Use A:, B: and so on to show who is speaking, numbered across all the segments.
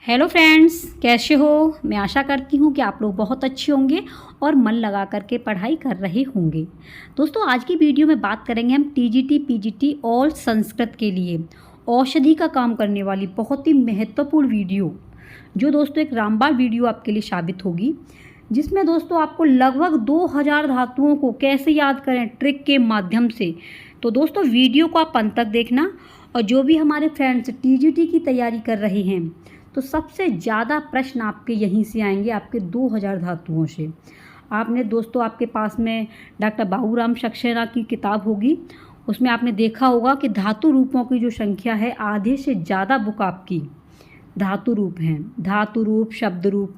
A: Hello friends, कैसे हो। मैं आशा करती हूँ कि आप लोग बहुत अच्छे होंगे और मन लगा करके पढ़ाई कर रहे होंगे। दोस्तों, आज की वीडियो में बात करेंगे हम टीजीटी पीजीटी और संस्कृत के लिए औषधि का काम करने वाली बहुत ही महत्वपूर्ण वीडियो, जो दोस्तों एक रामबाण वीडियो आपके लिए साबित होगी, जिसमें दोस्तों आपको लगभग 2000 धातुओं को कैसे याद करें ट्रिक के माध्यम से। तो दोस्तों वीडियो को आप अंत तक देखना। और जो भी हमारे फ्रेंड्स टीजीटी की तैयारी कर रहे हैं, तो सबसे ज़्यादा प्रश्न आपके यहीं से आएंगे, आपके 2000 धातुओं से। आपने दोस्तों आपके पास में डॉक्टर बाबूराम सक्सेना की किताब होगी, उसमें आपने देखा होगा कि धातु रूपों की जो संख्या है, आधे से ज़्यादा बुक आपकी धातु रूप हैं। धातु रूप, शब्द रूप।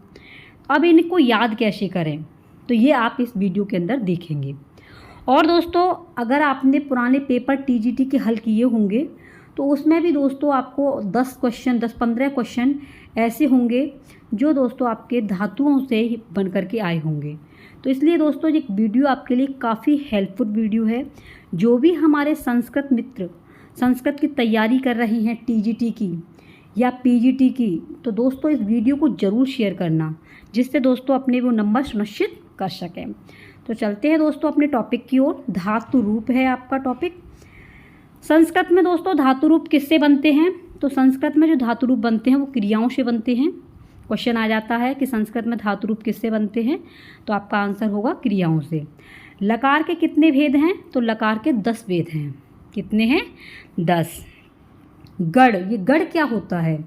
A: अब इनको याद कैसे करें, तो ये आप इस वीडियो के अंदर देखेंगे। और दोस्तों, अगर आपने पुराने पेपर टीजीटी के हल किए होंगे, तो उसमें भी दोस्तों आपको 10-15 क्वेश्चन ऐसे होंगे जो दोस्तों आपके धातुओं से बन करके आए होंगे। तो इसलिए दोस्तों ये वीडियो आपके लिए काफ़ी हेल्पफुल वीडियो है। जो भी हमारे संस्कृत मित्र संस्कृत की तैयारी कर रहे हैं टीजीटी की या पीजीटी की, तो दोस्तों इस वीडियो को ज़रूर शेयर करना, जिससे दोस्तों अपने वो नंबर सुनिश्चित कर सकें। तो चलते हैं दोस्तों अपने टॉपिक की ओर। धातु रूप है आपका टॉपिक। संस्कृत में दोस्तों धातु रूप किससे बनते हैं, तो संस्कृत में जो धातु रूप बनते हैं वो क्रियाओं से बनते हैं। क्वेश्चन आ जाता है कि संस्कृत में धातु रूप किससे बनते हैं, तो आपका आंसर होगा क्रियाओं से। लकार के कितने भेद हैं, तो लकार के 10 भेद हैं। कितने हैं? 10। गढ़, ये गढ़ क्या होता है,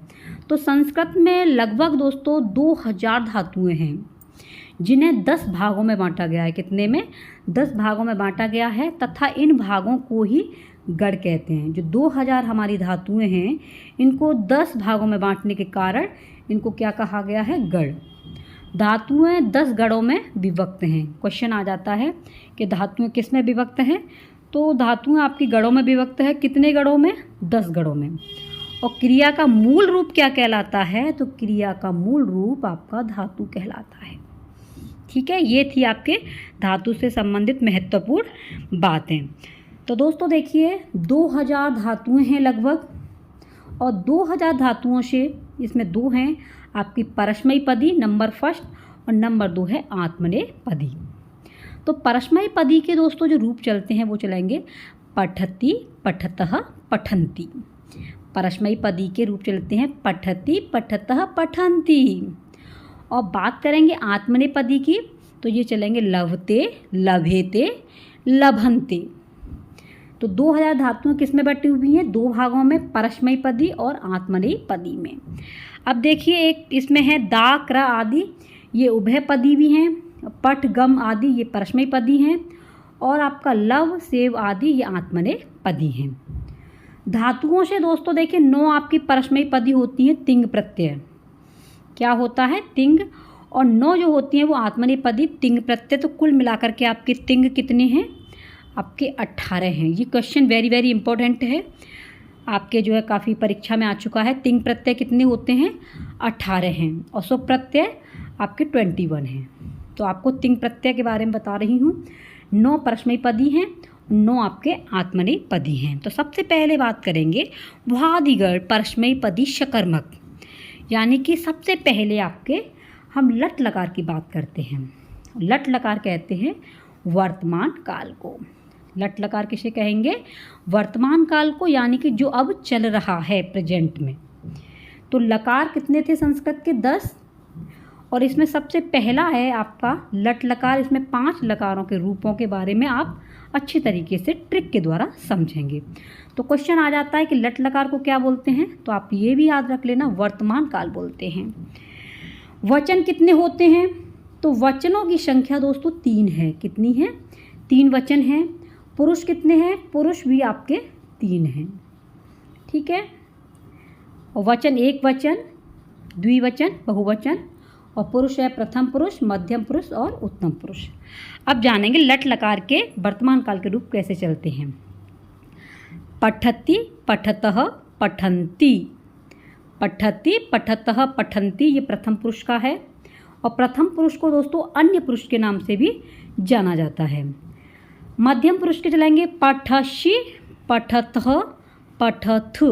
A: तो संस्कृत में लगभग दोस्तों 2000 धातुएं हैं, जिन्हें 10 भागों में बांटा गया है। कितने में? 10 भागों में बांटा गया है, तथा इन भागों को ही गढ़ कहते हैं। जो 2000 हमारी धातुएं हैं, इनको 10 भागों में बांटने के कारण इनको क्या कहा गया है? गढ़। धातुएं 10 गढ़ों में विभक्त हैं। क्वेश्चन आ जाता है कि धातुएं किस में विभक्त हैं, तो धातुएं आपकी गढ़ों में विभक्त है। कितने गढ़ों में? 10 गढ़ों में। और क्रिया का मूल रूप क्या कहलाता है, तो क्रिया का मूल रूप आपका धातु कहलाता है। ठीक है, ये थी आपके धातु से संबंधित महत्वपूर्ण बातें। तो दोस्तों देखिए, 2000 धातुएं हैं लगभग, और 2000 धातुओं से इसमें 2 हैं आपकी परस्मैपदी नंबर फर्स्ट, और नंबर 2 है आत्मनेपदी। तो परस्मैपदी के दोस्तों जो रूप चलते हैं वो चलेंगे पठति, पठतः, पठन्ति। परस्मैपदी के रूप चलते हैं पठति, पठतः, पठन्ति। और बात करेंगे आत्मनेपदी की, तो ये चलेंगे लभते, लभेते, लभन्ते। तो 2000 धातुएं किस में बटी हुई हैं? 2 भागों में, परस्मैपदी और आत्मनेपदी में। अब देखिए, एक इसमें है दा, क्र आदि, ये उभयपदी भी हैं। पठ, गम आदि ये परस्मैपदी हैं, और आपका लव, सेव आदि ये आत्मनेपदी हैं। धातुओं से दोस्तों देखिए 9 आपकी परस्मैपदी होती हैं, तिंग प्रत्यय। क्या होता है? तिंग। और 9 जो होती हैं वो आत्मनेपदी, तिंग प्रत्यय। तो कुल मिलाकर के आपके तिंग कितने हैं? आपके 18 हैं। ये क्वेश्चन वेरी वेरी इंपॉर्टेंट है, आपके जो है काफ़ी परीक्षा में आ चुका है। तिंग प्रत्यय कितने होते हैं? 18 हैं। और सुप प्रत्यय आपके 21 हैं। तो आपको तिंग प्रत्यय के बारे में बता रही हूँ। 9 परस्मैपदी हैं, 9 आपके आत्मनेपदी हैं। तो सबसे पहले बात करेंगे भ्वादिगढ़ परस्मैपदी शकर्मक, यानी कि सबसे पहले आपके हम लट लकार की बात करते हैं। लट लकार कहते हैं वर्तमान काल को। लट लकार किसे कहेंगे? वर्तमान काल को, यानी कि जो अब चल रहा है प्रेजेंट में। तो लकार कितने थे संस्कृत के? 10। और इसमें सबसे पहला है आपका लट लकार। इसमें 5 लकारों के रूपों के बारे में आप अच्छी तरीके से ट्रिक के द्वारा समझेंगे। तो क्वेश्चन आ जाता है कि लट लकार को क्या बोलते हैं, तो आप ये भी याद रख लेना, वर्तमान काल बोलते हैं। वचन कितने होते हैं, तो वचनों की संख्या दोस्तों 3 है। कितनी है? 3 वचन हैं। पुरुष कितने हैं? पुरुष भी आपके 3 हैं। ठीक है। और वचन एक वचन, द्विवचन, बहुवचन, और पुरुष है प्रथम पुरुष, मध्यम पुरुष और उत्तम पुरुष। अब जानेंगे लट लकार के वर्तमान काल के रूप कैसे चलते हैं। पठति, पठतः, पठन्ति। पठति, पठतः, पठन्ति ये प्रथम पुरुष का है। और प्रथम पुरुष को दोस्तों अन्य पुरुष के नाम से भी जाना जाता है। मध्यम पुरुष के चलेंगे पठसि, पठतः, पठथु।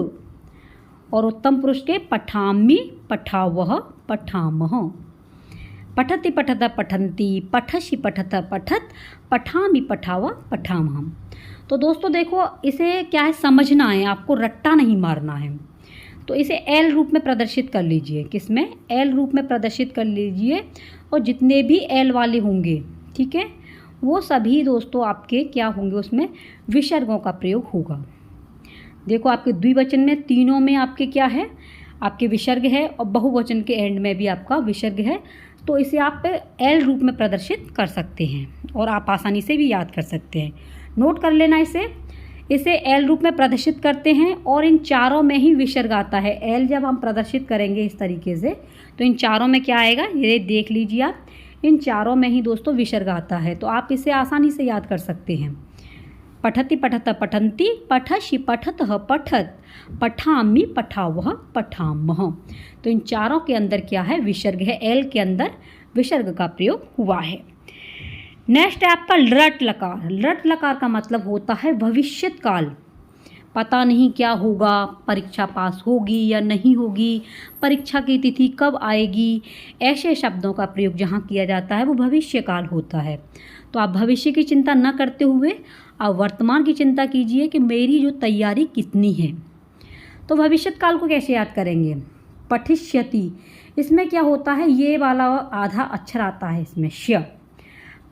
A: और उत्तम पुरुष के पठामि, पठावह, पठामह। पठति पठत पठन्ति, पठसि पठत पठत, पठामि पठाव पठामह। तो दोस्तों देखो, इसे क्या है, समझना है, आपको रट्टा नहीं मारना है। तो इसे एल रूप में प्रदर्शित कर लीजिए। किसमें? एल रूप में प्रदर्शित कर लीजिए। और जितने भी एल वाले होंगे, ठीक है, वो सभी दोस्तों आपके क्या होंगे, उसमें विसर्गों का प्रयोग होगा। देखो आपके द्विवचन में तीनों में आपके क्या है, आपके विसर्ग है, और बहुवचन के एंड में भी आपका विसर्ग है। तो इसे आप एल रूप में प्रदर्शित कर सकते हैं और आप आसानी से भी याद कर सकते हैं। नोट कर लेना इसे एल रूप में प्रदर्शित करते हैं और इन चारों में ही विसर्ग आता है। एल जब हम प्रदर्शित करेंगे इस तरीके से, तो इन चारों में क्या आएगा, ये देख लीजिए आप, इन चारों में ही दोस्तों विसर्ग आता है। तो आप इसे आसानी से याद कर सकते हैं। पठति पठत पठन्ति, पठसि पठतः पठत, पठामि पठावह पठामह। तो इन चारों के अंदर क्या है, विसर्ग है। एल के अंदर विसर्ग का प्रयोग हुआ है। नेक्स्ट है आपका लृट लकार। लृट लकार का मतलब होता है भविष्यत काल। पता नहीं क्या होगा, परीक्षा पास होगी या नहीं होगी, परीक्षा की तिथि कब आएगी, ऐसे शब्दों का प्रयोग जहाँ किया जाता है वो भविष्य काल होता है। तो आप भविष्य की चिंता न करते हुए आप वर्तमान की चिंता कीजिए कि मेरी जो तैयारी कितनी है। तो भविष्यत काल को कैसे याद करेंगे? पठिष्यति, इसमें क्या होता है, ये वाला आधा अक्षर आता है इसमें, श।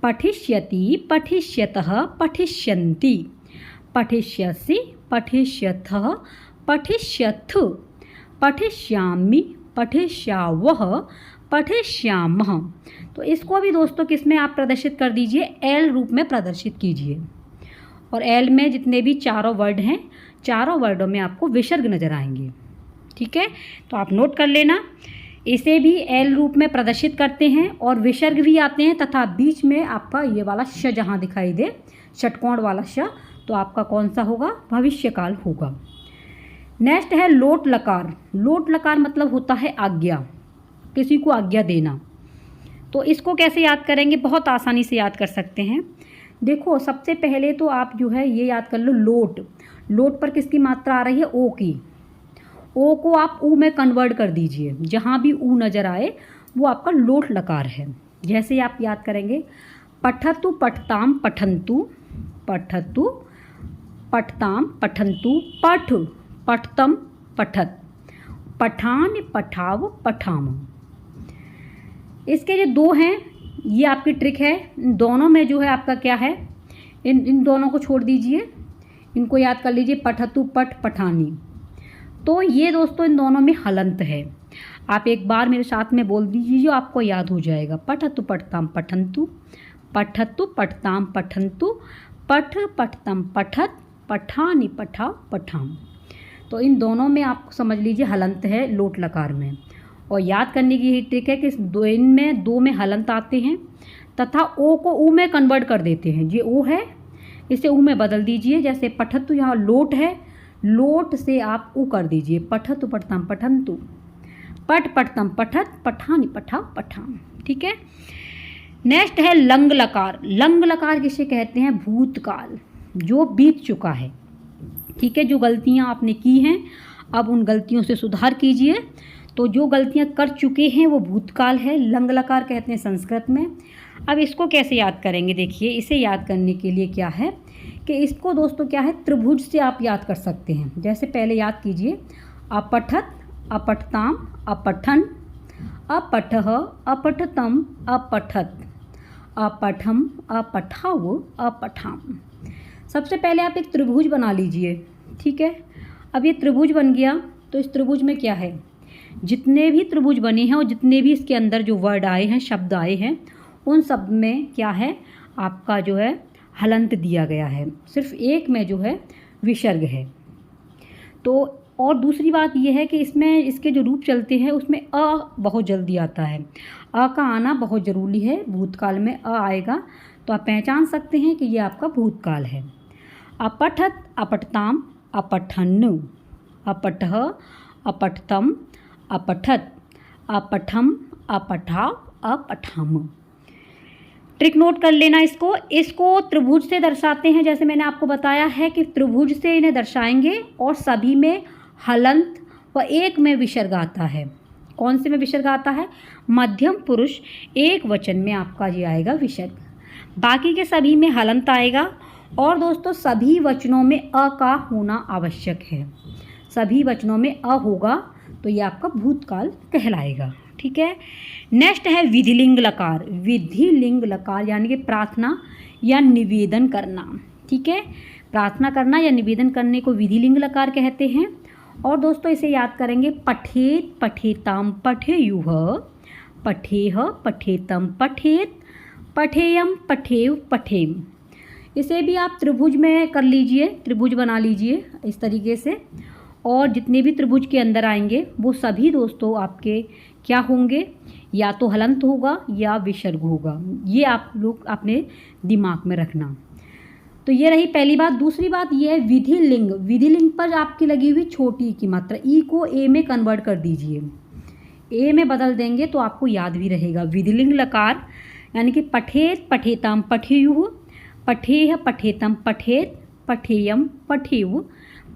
A: पठिष्यति, पठिष्यतः, पठिष्यन्ति, पठिष्यसि, पठिष्यथः, पठिष्यथ, पठिष्यामि, पठिष्यावः, पठिष्यामः। तो इसको भी दोस्तों किसमें आप प्रदर्शित कर दीजिए, एल रूप में प्रदर्शित कीजिए। और एल में जितने भी चारों वर्ड हैं, चारों वर्डों में आपको विसर्ग नज़र आएंगे। ठीक है, तो आप नोट कर लेना, इसे भी एल रूप में प्रदर्शित करते हैं और विसर्ग भी आते हैं, तथा बीच में आपका ये वाला श जहाँ दिखाई दे, षटकोण वाला श, तो आपका कौन सा होगा, भविष्यकाल होगा। नेक्स्ट है लोट लकार। लोट लकार मतलब होता है आज्ञा, किसी को आज्ञा देना। तो इसको कैसे याद करेंगे, बहुत आसानी से याद कर सकते हैं। देखो सबसे पहले तो आप जो है ये याद कर लो, लोट। लोट पर किसकी मात्रा आ रही है, ओ की। ओ को आप ऊ में कन्वर्ट कर दीजिए, जहाँ भी ऊ नज़र आए वो आपका लोट लकार है। जैसे आप याद करेंगे, पठतु पठताम पठन्तु, पठतु पठताम पठन्तु, पठ पठतम पठत, पठान पठाव पठाम। इसके जो दो हैं, ये आपकी ट्रिक है। इन दोनों में जो है आपका क्या है, इन दोनों को छोड़ दीजिए, इनको याद कर लीजिए, पठतु पठ पठानी। तो ये दोस्तों इन दोनों में हलंत है। आप एक बार मेरे साथ में बोल दीजिए, जो आपको याद हो जाएगा। पठतु पठताम पठन्तु, पठतु पठताम पठन्तु, पठ पठतम पठत, पठानि पठाव पठाम। तो इन दोनों में आप समझ लीजिए हलंत है लोट लकार में। और याद करने की यही ट्रिक है कि इनमें दो में हलंत आते हैं तथा ओ को ऊ में कन्वर्ट कर देते हैं। ये ओ है, इसे ऊ में बदल दीजिए। जैसे पठतु यहाँ लोट है, लोट से आप ऊ कर दीजिए, पठतु पठताम पठन्तु, पठ पठतम पठत, पठानि पठाव पठाम। ठीक है। नेक्स्ट है लंग लकार। लंग लकार किसे कहते हैं, भूतकाल, जो बीत चुका है। ठीक है, जो गलतियाँ आपने की हैं अब उन गलतियों से सुधार कीजिए। तो जो गलतियाँ कर चुके हैं वो भूतकाल है, लंग लकार कहते हैं संस्कृत में। अब इसको कैसे याद करेंगे, देखिए इसे याद करने के लिए क्या है कि इसको दोस्तों क्या है, त्रिभुज से आप याद कर सकते हैं। जैसे पहले याद कीजिए, अपठत, अपठताम, अपठन, अपठः, अपठतम, अपठत, अपठम, अपठाव, अपठाम। सबसे पहले आप एक त्रिभुज बना लीजिए। ठीक है, अब ये त्रिभुज बन गया, तो इस त्रिभुज में क्या है, जितने भी त्रिभुज बने हैं और जितने भी इसके अंदर जो वर्ड आए हैं, शब्द आए हैं, उन सब में क्या है, आपका जो है हलंत दिया गया है। सिर्फ एक में जो है विसर्ग है। तो और दूसरी बात यह है कि इसमें इसके जो रूप चलते हैं उसमें अ बहुत जल्दी आता है। अ का आना बहुत ज़रूरी है। भूतकाल में अ आएगा तो आप पहचान सकते हैं कि ये आपका भूतकाल है। अपठत, अपठताम, अपठन्, अपठः, अपठतम, अपठत, अपठम, अपठाव, अपठाम। ट्रिक नोट कर लेना इसको त्रिभुज से दर्शाते हैं। जैसे मैंने आपको बताया है कि त्रिभुज से इन्हें दर्शाएंगे और सभी में हलंत व एक में विसर्ग आता है। कौन से में विसर्ग आता है? मध्यम पुरुष एक वचन में आपका ये आएगा विसर्ग। बाकी के सभी में हलंत आएगा। और दोस्तों सभी वचनों में अ का होना आवश्यक है। सभी वचनों में अ होगा तो ये आपका भूतकाल कहलाएगा। ठीक है। नेक्स्ट है विधिलिंग लकार। विधिलिंग लकार यानी कि प्रार्थना या निवेदन करना। ठीक है, प्रार्थना करना या निवेदन करने को विधिलिंग लकार कहते हैं। और दोस्तों इसे याद करेंगे, पठेत पठेताम पठेयुः, पठेह पठेतम पठेत, पठेयम पठेव पठेम। इसे भी आप त्रिभुज में कर लीजिए, त्रिभुज बना लीजिए इस तरीके से। और जितने भी त्रिभुज के अंदर आएंगे वो सभी दोस्तों आपके क्या होंगे? या तो हलंत होगा या विसर्ग होगा। ये आप लोग अपने दिमाग में रखना। तो ये रही पहली बात। दूसरी बात ये है विधिलिंग। विधिलिंग पर आपकी लगी हुई छोटी की मात्रा ई को ए में कन्वर्ट कर दीजिए। ए में बदल देंगे तो आपको याद भी रहेगा। विधिलिंग लकार यानी कि पठेत पठेताम पठेयुः, पठेह पठेतम पठेत, पठेयम पठेव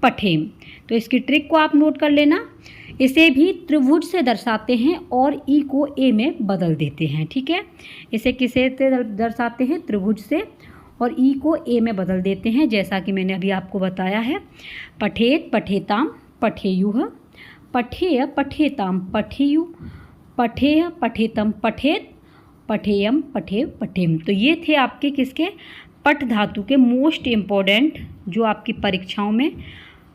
A: पठेम। तो इसकी ट्रिक को आप नोट कर लेना। इसे भी त्रिभुज से दर्शाते हैं और ई को ए में बदल देते हैं। ठीक है, इसे किसे से दर्शाते हैं? त्रिभुज से, और ई को ए में बदल देते हैं, जैसा कि मैंने अभी आपको बताया है। पठेत पठेताम पठेयुः, पठेय पठेताम पठेयु, पठेय पठेतम पठेत, पठेयम पठेव पठेम। तो ये थे आपके किसके? पठ धातु के मोस्ट इम्पोर्टेंट जो आपकी परीक्षाओं में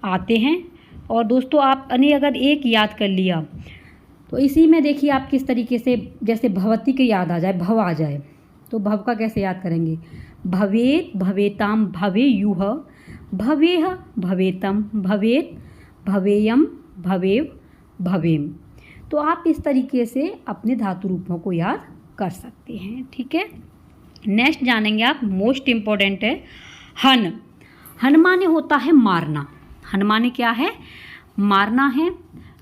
A: आते हैं। और दोस्तों आपने अगर एक याद कर लिया तो इसी में देखिए आप किस तरीके से, जैसे भवती के याद आ जाए, भव आ जाए, तो भव का कैसे याद करेंगे? भवेत भवेताम भवेयुः, भवेह भवेतम भवेत, भवेयम भवेव भवेम। तो आप इस तरीके से अपने धातु रूपों को याद कर सकते हैं। ठीक है। नेक्स्ट जानेंगे आप, मोस्ट इम्पोर्टेंट है हन। हन माने होता है मारना। हन माने क्या है? मारना है।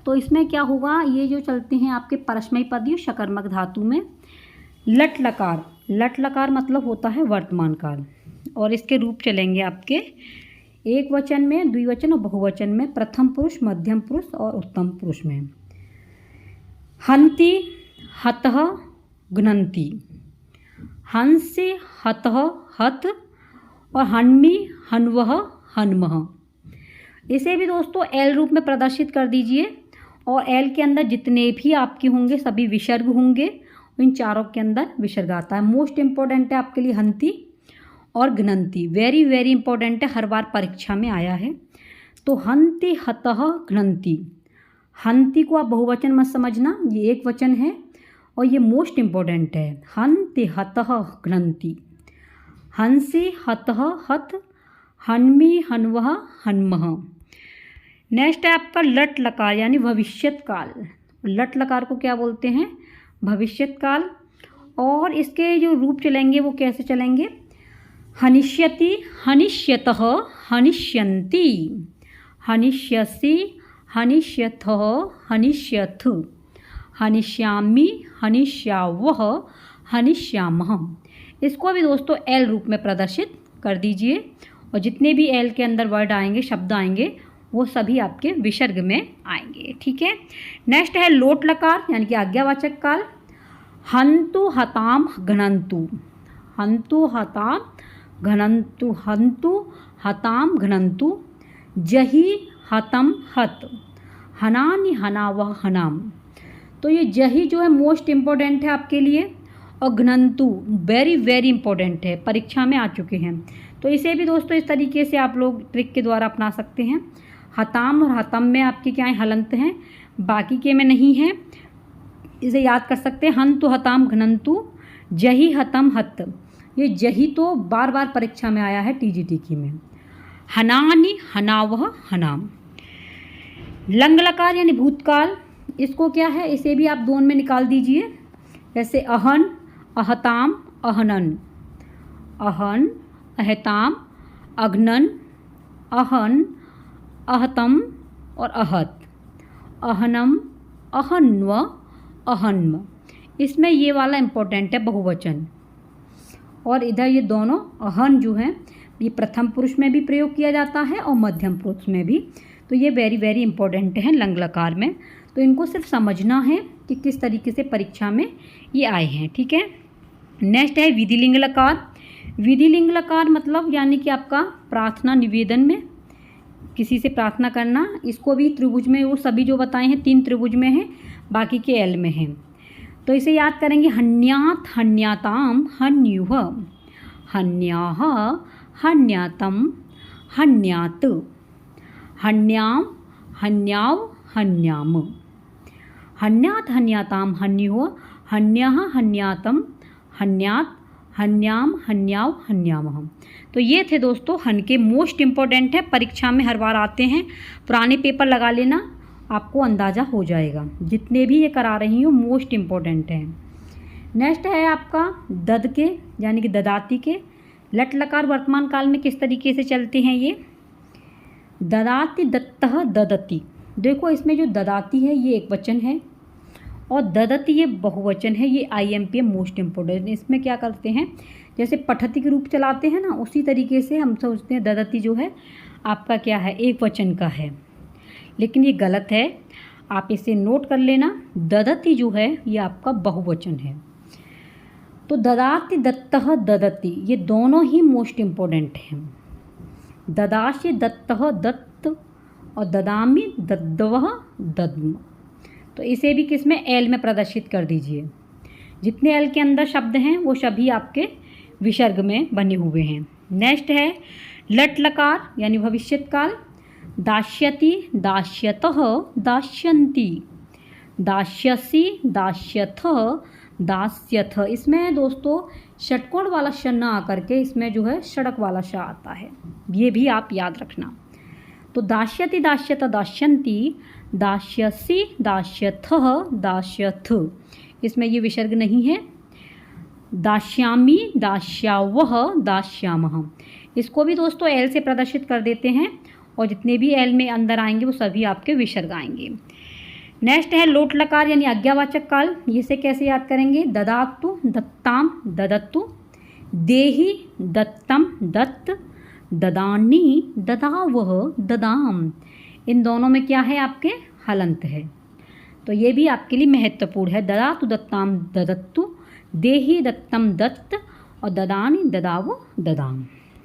A: तो इसमें क्या होगा? ये जो चलते हैं आपके परस्मैपदी पद शकर्मक धातु में लट लकार। लट लकार मतलब होता है वर्तमान काल। और इसके रूप चलेंगे आपके एक वचन में, द्विवचन और बहुवचन में, प्रथम पुरुष, मध्यम पुरुष और उत्तम पुरुष में। हंति हतः घ्नन्ति, हंसि हतः हत, और हन्मि हन्वः हन्मः। इसे भी दोस्तों एल रूप में प्रदर्शित कर दीजिए। और एल के अंदर जितने भी आपके होंगे सभी विसर्ग होंगे। इन चारों के अंदर विसर्ग आता है। मोस्ट इम्पोर्टेंट है आपके लिए हंति और घ्नन्ति। वेरी वेरी इंपॉर्टेंट है, हर बार परीक्षा में आया है। तो हंति हतः घ्नन्ति। हंति को आप बहुवचन मत समझना, ये एक वचन है और ये मोस्ट इम्पोर्टेंट है। हंति हतः घ्नन्ति, हंसि हतः हत, हन्मि हन्वः हन्मः। नेक्स्ट है आपका लट लकार यानी भविष्यत काल। लट लकार को क्या बोलते हैं? भविष्यत काल। और इसके जो रूप चलेंगे वो कैसे चलेंगे? हनिष्यति हनिष्यतः हनिष्यन्ति, हनिष्यसि हनिष्यथः हनिष्यथ, हनिष्यामि हनिष्यावः हनिष्यामः। इसको भी दोस्तों एल रूप में प्रदर्शित कर दीजिए। और जितने भी एल के अंदर वर्ड आएंगे, शब्द आएंगे, वो सभी आपके विसर्ग में आएंगे। ठीक है। नेक्स्ट है लोट लकार यानी कि आज्ञावाचक काल। हन्तु हताम घ्नन्तु, हन्तु हताम घ्नन्तु, हन्तु हताम घ्नन्तु, जहि हतम हत, हनानि हनावः हनाम। तो ये जहि जो है मोस्ट इम्पोर्टेंट है आपके लिए। और घ्नन्तु वेरी वेरी इंपॉर्टेंट है, परीक्षा में आ चुके हैं। तो इसे भी दोस्तों इस तरीके से आप लोग ट्रिक के द्वारा अपना सकते हैं। हताम और हतम में आपके क्या है? हलंत हैं, बाकी के में नहीं है। इसे याद कर सकते हैं। हन्तु हताम घ्नन्तु, जहि हतम हत। ये जहि तो बार बार परीक्षा में आया है टीजीटी की में। हनानि हनावः हनाम। लंग लकार यानी भूतकाल, इसको क्या है? इसे भी आप दोनों में निकाल दीजिए। जैसे अहन अहताम अहनन, अहन अहताम अघ्नन, अहन अहतम और अहत, अहनम अहन्व अहन्म। इसमें ये वाला इम्पोर्टेंट है बहुवचन। और इधर ये दोनों अहन जो हैं ये प्रथम पुरुष में भी प्रयोग किया जाता है और मध्यम पुरुष में भी तो ये वेरी वेरी इंपॉर्टेंट है लंग लकार में। तो इनको सिर्फ समझना है कि किस तरीके से परीक्षा में ये आए हैं, ठीक है। नेक्स्ट है विधिलिंग लकार। विधिलिंग लकार मतलब यानी कि आपका प्रार्थना निवेदन में किसी से प्रार्थना करना। इसको भी त्रिभुज में वो सभी जो बताए हैं 3 त्रिभुज में हैं, बाकी के एल में हैं। तो इसे याद करेंगे हन्यात हन्याताम हन्युह, हन्याह हन्यातम हन्यात, हन्याम हन्याव हन्याम, हन्यात हन्याताम हन्युह, हन्याह हन्यातम हन्यात, हन्याम हन्याव हन्यामह। तो ये थे दोस्तों हन के, मोस्ट इम्पॉर्टेंट है, परीक्षा में हर बार आते हैं। पुराने पेपर लगा लेना, आपको अंदाज़ा हो जाएगा। जितने भी ये करा रही हूँ मोस्ट इम्पॉर्टेंट है। नेक्स्ट है आपका दद के यानी कि ददाती के। लट लकार वर्तमान काल में किस तरीके से चलते हैं ये? ददाति दत्तः ददति। देखो इसमें जो ददाती है ये एक वचन है और ददति ये बहुवचन है। ये IMP मोस्ट इम्पोर्टेंट। इसमें क्या करते हैं, जैसे पठती के रूप चलाते हैं ना, उसी तरीके से हम सोचते हैं ददति जो है आपका क्या है, एक वचन का है, लेकिन ये गलत है। आप इसे नोट कर लेना, ददति जो है ये आपका बहुवचन है। तो ददाति दत्तः ददति ये दोनों ही मोस्ट इम्पोर्टेंट हैं। ददाशि दत्तः दत्त और ददामि दद्वः दद्म। तो इसे भी किस में, एल में प्रदर्शित कर दीजिए। जितने एल के अंदर शब्द हैं वो सभी आपके विसर्ग में बने हुए हैं। नेक्स्ट है लट लकार यानी भविष्यत काल। दास्यति दास्यतः दास्यन्ति, दास्यसि दास्यथः दास्यथ। इसमें दोस्तों षटकोण वाला श न आकर के इसमें जो है सड़क वाला श आता है, ये भी आप याद रखना। तो दास्यति दास्यत दास्यन्ति, दास्यसि दास्यथः दास्यथ, इसमें ये विसर्ग नहीं है। दास्यामि दास्यावः दास्यामः, इसको भी दोस्तों एल से प्रदर्शित कर देते हैं और जितने भी एल में अंदर आएंगे वो सभी आपके विसर्ग आएंगे। नेक्स्ट है लोट लकार यानी आज्ञावाचक काल। इसे कैसे याद करेंगे? ददातु दत्ताम ददत्तु, देहि दत्तम दत्त, ददानी ददावह ददाम। इन दोनों में क्या है आपके, हलंत है। तो ये भी आपके लिए महत्वपूर्ण है। ददातु दत्ताम ददत्तु, देहि दत्तम दत्त और ददानी ददाव ददाम।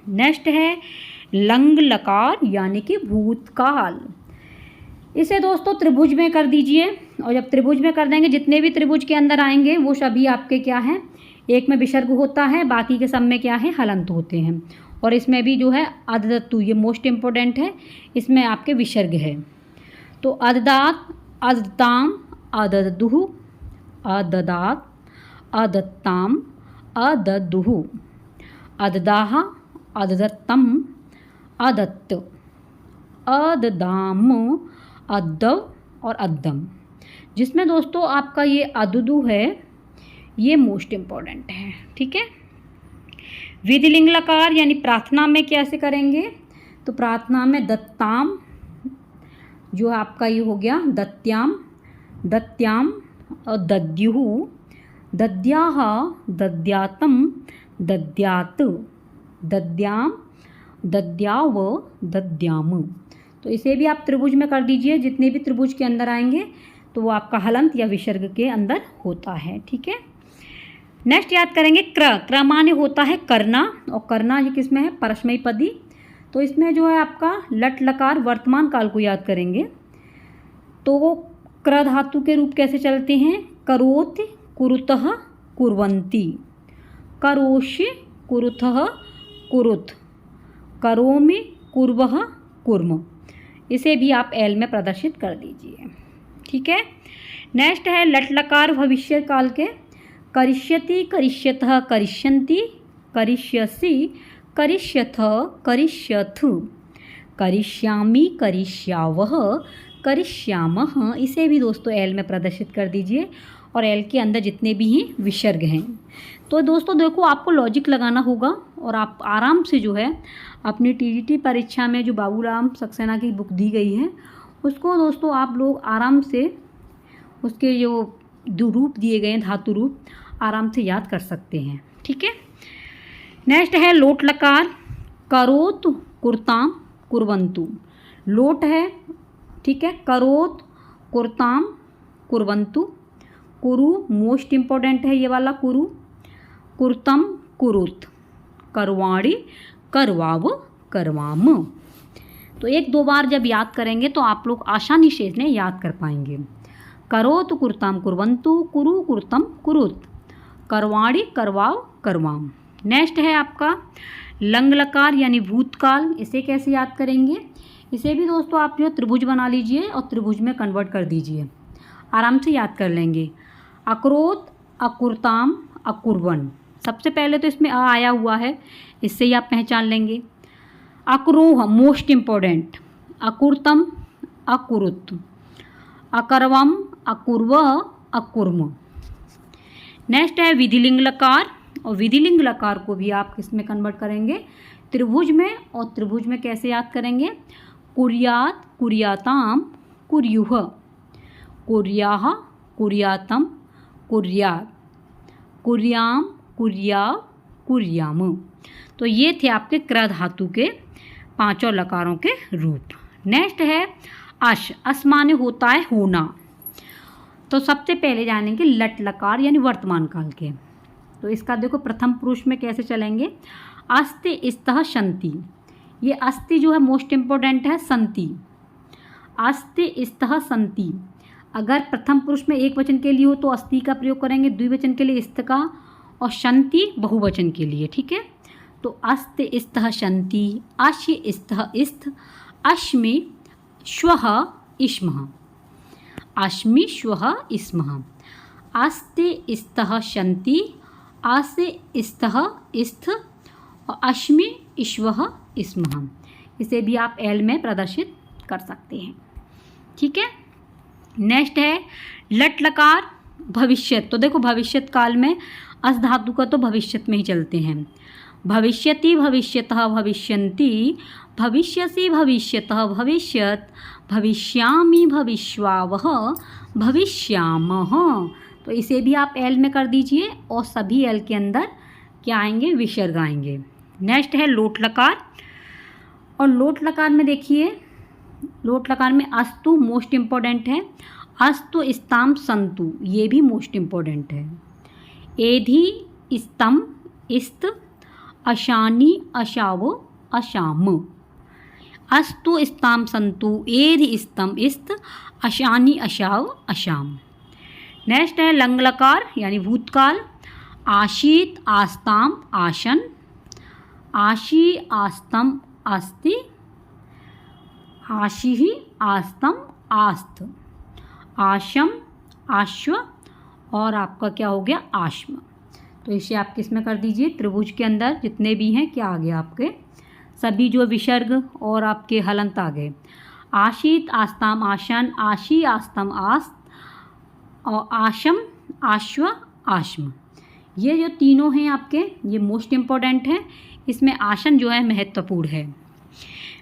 A: नेक्स्ट है लंग लकार यानी कि भूतकाल। इसे दोस्तों त्रिभुज में कर दीजिए, और जब त्रिभुज में कर देंगे जितने भी त्रिभुज के अंदर आएंगे वो सभी आपके क्या हैं, एक में विसर्ग होता है, बाकी के सब में क्या है, हलंत होते हैं। और इसमें भी जो है अददत्तु, ये मोस्ट इम्पोर्टेंट है, इसमें आपके विसर्ग है। तो अददात अदताम अददुहु, अददात अदत्ताम अददुहु, अददाह अददत्तम अदत्त, अददाम अद्दव और अद्दम। जिसमें दोस्तों आपका ये अदुदु है, ये मोस्ट इम्पॉर्टेंट है, ठीक है। विधिलिंग लकार यानी प्रार्थना में कैसे करेंगे? तो प्रार्थना में दत्ताम जो आपका ये हो गया, दत्याम दत्याम और दद्युहु, दद्याह दद्यातम दद्यात, दद्याम दद्याव दद्याम। तो इसे भी आप त्रिभुज में कर दीजिए। जितने भी त्रिभुज के अंदर आएंगे तो वो आपका हलंत या विसर्ग के अंदर होता है, ठीक है। नेक्स्ट याद करेंगे क्र माने होता है करना, और करना ये किस में है, परस्मयी पदी। तो इसमें जो है आपका लट लकार वर्तमान काल को याद करेंगे तो वो क्र धातु के रूप कैसे चलते हैं, करोति कुरुतः कुर्वन्ति, करोषि कुरुतः कुरुत, करोमि कुर्वः कुर्म। इसे भी आप एल में प्रदर्शित कर दीजिए, ठीक है। नेक्स्ट है लट लकार भविष्य काल के। करिष्यति करिष्यतः करिष्यन्ति, करिष्यसि करिष्यथ करिष्यथ, करिष्यामि करिष्यावः करिष्यामः। इसे भी दोस्तों एल में प्रदर्शित कर दीजिए, और एल के अंदर जितने भी हैं विसर्ग हैं। तो दोस्तों देखो आपको लॉजिक लगाना होगा, और आप आराम से जो है अपनी TGT परीक्षा में जो बाबूराम सक्सेना की बुक दी गई है उसको दोस्तों आप लोग आराम से उसके जो रूप दिए गए हैं धातु रूप आराम से याद कर सकते हैं, ठीक है। नेक्स्ट है लोट लकार। करोतु कुर्ताम कुर्वन्तु, लोट है, ठीक है। करोत, कुर्ताम, कुर्वन्तु। कुरु मोस्ट इम्पॉर्टेंट है ये वाला कुरु। कुर्तम, कुरुत। करवाड़ी, करवाव, करवाम। तो एक दो बार जब याद करेंगे तो आप लोग आसानी से इन्हें याद कर पाएंगे। करोत, कुर्ताम, कुर्वन्तु। कुरु, कुर्तम, कुरुत। करवाड़ी, करवाव, करवाम। नेक्स्ट है आपका लंग लकार यानी भूतकाल। इसे कैसे याद करेंगे? इसे भी दोस्तों आप जो त्रिभुज बना लीजिए और त्रिभुज में कन्वर्ट कर दीजिए, आराम से याद कर लेंगे। अक्रोत, अकुरताम, अकुर्वन। सबसे पहले तो इसमें अ आया हुआ है, इससे ही आप पहचान लेंगे। अक्रोह मोस्ट इम्पॉर्टेंट। अकुरतम, अकुरुत। अकरवम, अकुर्व, अकुर्म। नेक्स्ट है विधिलिंग लकार, और विधिलिंग लकार को भी आप किसमें कन्वर्ट करेंगे? त्रिभुज में। और त्रिभुज में कैसे याद करेंगे? कुर्यात, कुर्याताम, कुर्युः। कुर्याः, कुर्यातम, कुर्यात्। कुर्याम, कुर्या, कुर्याम। तो ये थे आपके क्र धातु के पांचों लकारों के रूप। नेक्स्ट है अश। अश माने होता है होना। तो सबसे पहले जानेंगे लट लकार यानी वर्तमान काल के। तो इसका देखो प्रथम पुरुष में कैसे चलेंगे? अस्ति, स्तः, शन्ति। ये अस्ति जो है मोस्ट इम्पोर्टेंट है, संति। अस्ति, स्तः, संति। अगर प्रथम पुरुष में एक वचन के लिए हो तो अस्ति का प्रयोग करेंगे, द्विवचन के लिए स्त का, और शन्ति बहुवचन के लिए, ठीक है। तो अस्ति, स्तः, शन्ति। अश्य, स्तः, स्थ। अश्मि, श्वः, इष्मः। अश्मि, श्वः, इष्मः। अस्ति, स्तः, शन्ति। आसे, स्तः, स्थ। और अश्मि, इश्वः, इस्मः। इसे भी आप एल में प्रदर्शित कर सकते हैं, ठीक है। नेक्स्ट है लट लकार भविष्यत। तो देखो भविष्यत काल में अस धातु का तो भविष्यत में ही चलते हैं। भविष्यति, भविष्यतः, भविष्यन्ति। भविष्यसि, भविष्यतः, भविष्यत्। भविष्यामि, भविष्यावः, भविष्यामः। तो इसे भी आप एल में कर दीजिए, और सभी एल के अंदर क्या आएंगे? विसर्ग आएंगे। नेक्स्ट है लोट लकार, और लोट लकार में देखिए, लोट लकार में अस्तु मोस्ट इम्पॉर्टेंट है। अस्तु, स्ताम, संतु, ये भी मोस्ट इम्पॉर्टेंट है। एधि, स्तम, स्त। अशानी, अशाव, अशाम। अस्तु, स्ताम, संतु। एधि, स्तम, स्त। अशानी, अशाव, अशाम। नेक्स्ट है लंग लकार यानी भूतकाल। आशीत, आस्ताम, आशन। आशी, आस्तम, अस्ति। आशिः, आस्तम, आस्त। आशम, आश्व, और आपका क्या हो गया? आश्म। तो इसे आप किस में कर दीजिए? त्रिभुज के अंदर जितने भी हैं क्या आ गया आपके? सभी जो विसर्ग और आपके हलंत आ गए। आशीत, आस्ताम, आशन। आशी, आस्तम, आस्त। और आशम, आश्व, आश्म। ये जो तीनों हैं आपके, ये मोस्ट इम्पॉर्टेंट है। इसमें आशन जो है महत्वपूर्ण है।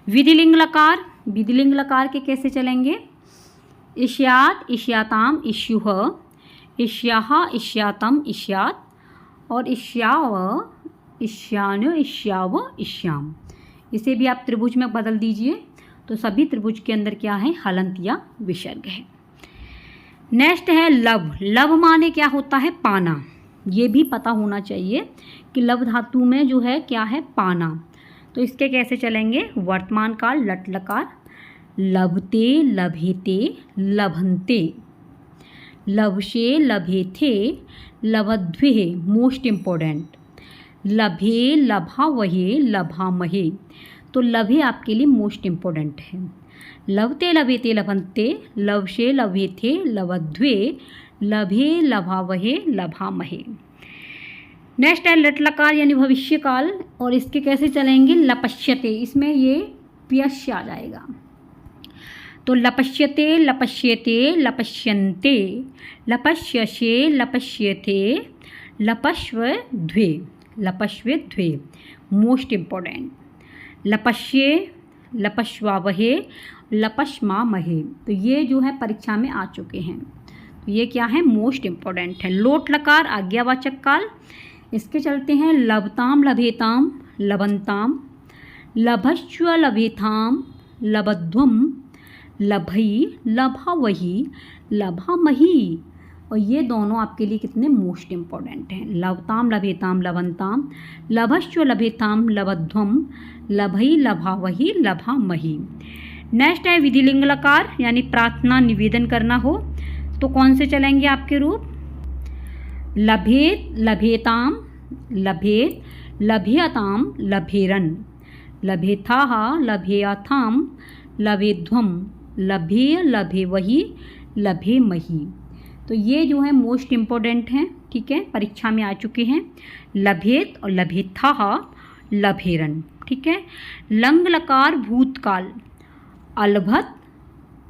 A: विधिलिंग लकार, विधिलिंग लकार के कैसे चलेंगे? इष्यात, इष्याताम, इष्युः। इष्याः, इष्यातम, इष्यात्। और इष्याव, इष्यान्यो, इष्याव, इष्याम। इसे भी आप त्रिभुज में बदल दीजिए, तो सभी त्रिभुज के अंदर क्या है? हलंत या विसर्ग है। नेक्स्ट है लव। लव माने क्या होता है? पाना। ये भी पता होना चाहिए कि लव धातु में जो है क्या है? पाना। तो इसके कैसे चलेंगे? वर्तमान काल लट लकार। लभते, लभेते, लभन्ते। लभशे, लभेथे, लभध्वे, मोस्ट इम्पोर्टेंट। लभे, लभावहे, लभामहे। तो लभे आपके लिए मोस्ट इम्पोर्टेंट है। लभते, लभेते, लभन्ते। लभशे, लभेथे, लभध्वे। लभे, लभावहे, लभामहे। नेक्स्ट है लट लकार यानी भविष्य काल, और इसके कैसे चलेंगे? लपश्यते। इसमें ये प्यश आ जाएगा। तो लपश्यते, लपश्यते, लपश्यन्ते। लपश्यसे, लपश्यते, लपश्वध्वे। लपश्वध्वे मोस्ट इम्पोर्टेंट। लपश्ये, लपश्वावहे, लपश्मामहे। तो ये जो है परीक्षा में आ चुके हैं। तो ये क्या है? मोस्ट इम्पोर्टेंट है। लोट लकार आज्ञावाचक काल। इसके चलते हैं लभताम, लभेताम, लभन्ताम। लभस्व, लभेथाम, लभध्वम, लभई, लभावही, लभामही। और ये दोनों आपके लिए कितने मोस्ट इम्पॉर्टेंट हैं। लवताम, लभेताम, लवंताम, लभश्च, लभेताम, लभध्वम, लभई, लभावही, लभामही। नेक्स्ट है विधिलिंग लकार, यानी प्रार्थना निवेदन करना हो तो कौन से चलेंगे आपके रूप? लभेत, लभेताम, लभेत, लभेयताम, लभेरन, लभेथाः, लभेयथाम, लभेध्वम, लभेय, लभेवही, लभेमही। तो ये जो है मोस्ट इम्पोर्टेंट हैं, ठीक है, परीक्षा में आ चुके हैं। लभेत और लभेथाः, लभेरन, ठीक है। लंग लकार भूतकाल, अलभत,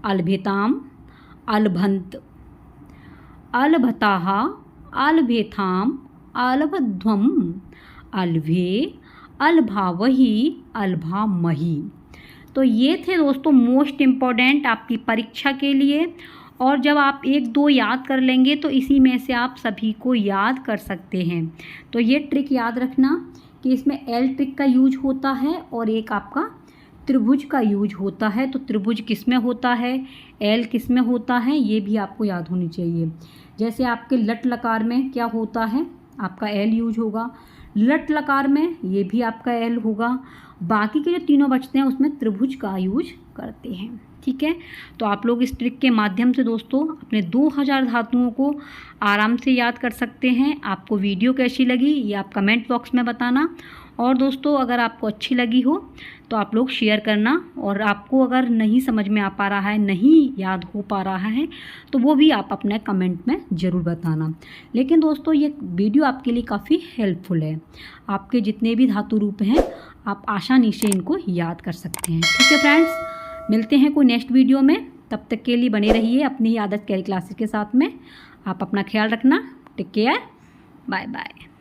A: अलभेताम, अलभंत, अलभताः, अलभेथाम, अलभध्वम, अलभे, अलभावही, अलभामही। तो ये थे दोस्तों मोस्ट इम्पॉर्टेंट आपकी परीक्षा के लिए। और जब आप एक दो याद कर लेंगे तो इसी में से आप सभी को याद कर सकते हैं। तो ये ट्रिक याद रखना कि इसमें एल ट्रिक का यूज होता है और एक आपका त्रिभुज का यूज होता है। तो त्रिभुज किस में होता है, एल किस में होता है, ये भी आपको याद होनी चाहिए। जैसे आपके लट लकार में क्या होता है, आपका एल यूज होगा, लट लकार में ये भी आपका एल होगा। बाकी के जो तीनों बचते हैं उसमें त्रिभुज का यूज करते हैं, ठीक है। तो आप लोग इस ट्रिक के माध्यम से दोस्तों अपने 2000 धातुओं को आराम से याद कर सकते हैं। आपको वीडियो कैसी लगी ये आप कमेंट बॉक्स में बताना। और दोस्तों अगर आपको अच्छी लगी हो तो आप लोग शेयर करना। और आपको अगर नहीं समझ में आ पा रहा है, नहीं याद हो पा रहा है, तो वो भी आप अपने कमेंट में ज़रूर बताना। लेकिन दोस्तों ये वीडियो आपके लिए काफ़ी हेल्पफुल है। आपके जितने भी धातु रूप हैं आप आसानी से इनको याद कर सकते हैं, ठीक है फ्रेंड्स। मिलते हैं कोई नेक्स्ट वीडियो में, तब तक के लिए बने रहिए अपनी ही आदत कैरी क्लासेस के साथ में। आप अपना ख्याल रखना, टेक केयर, बाय बाय।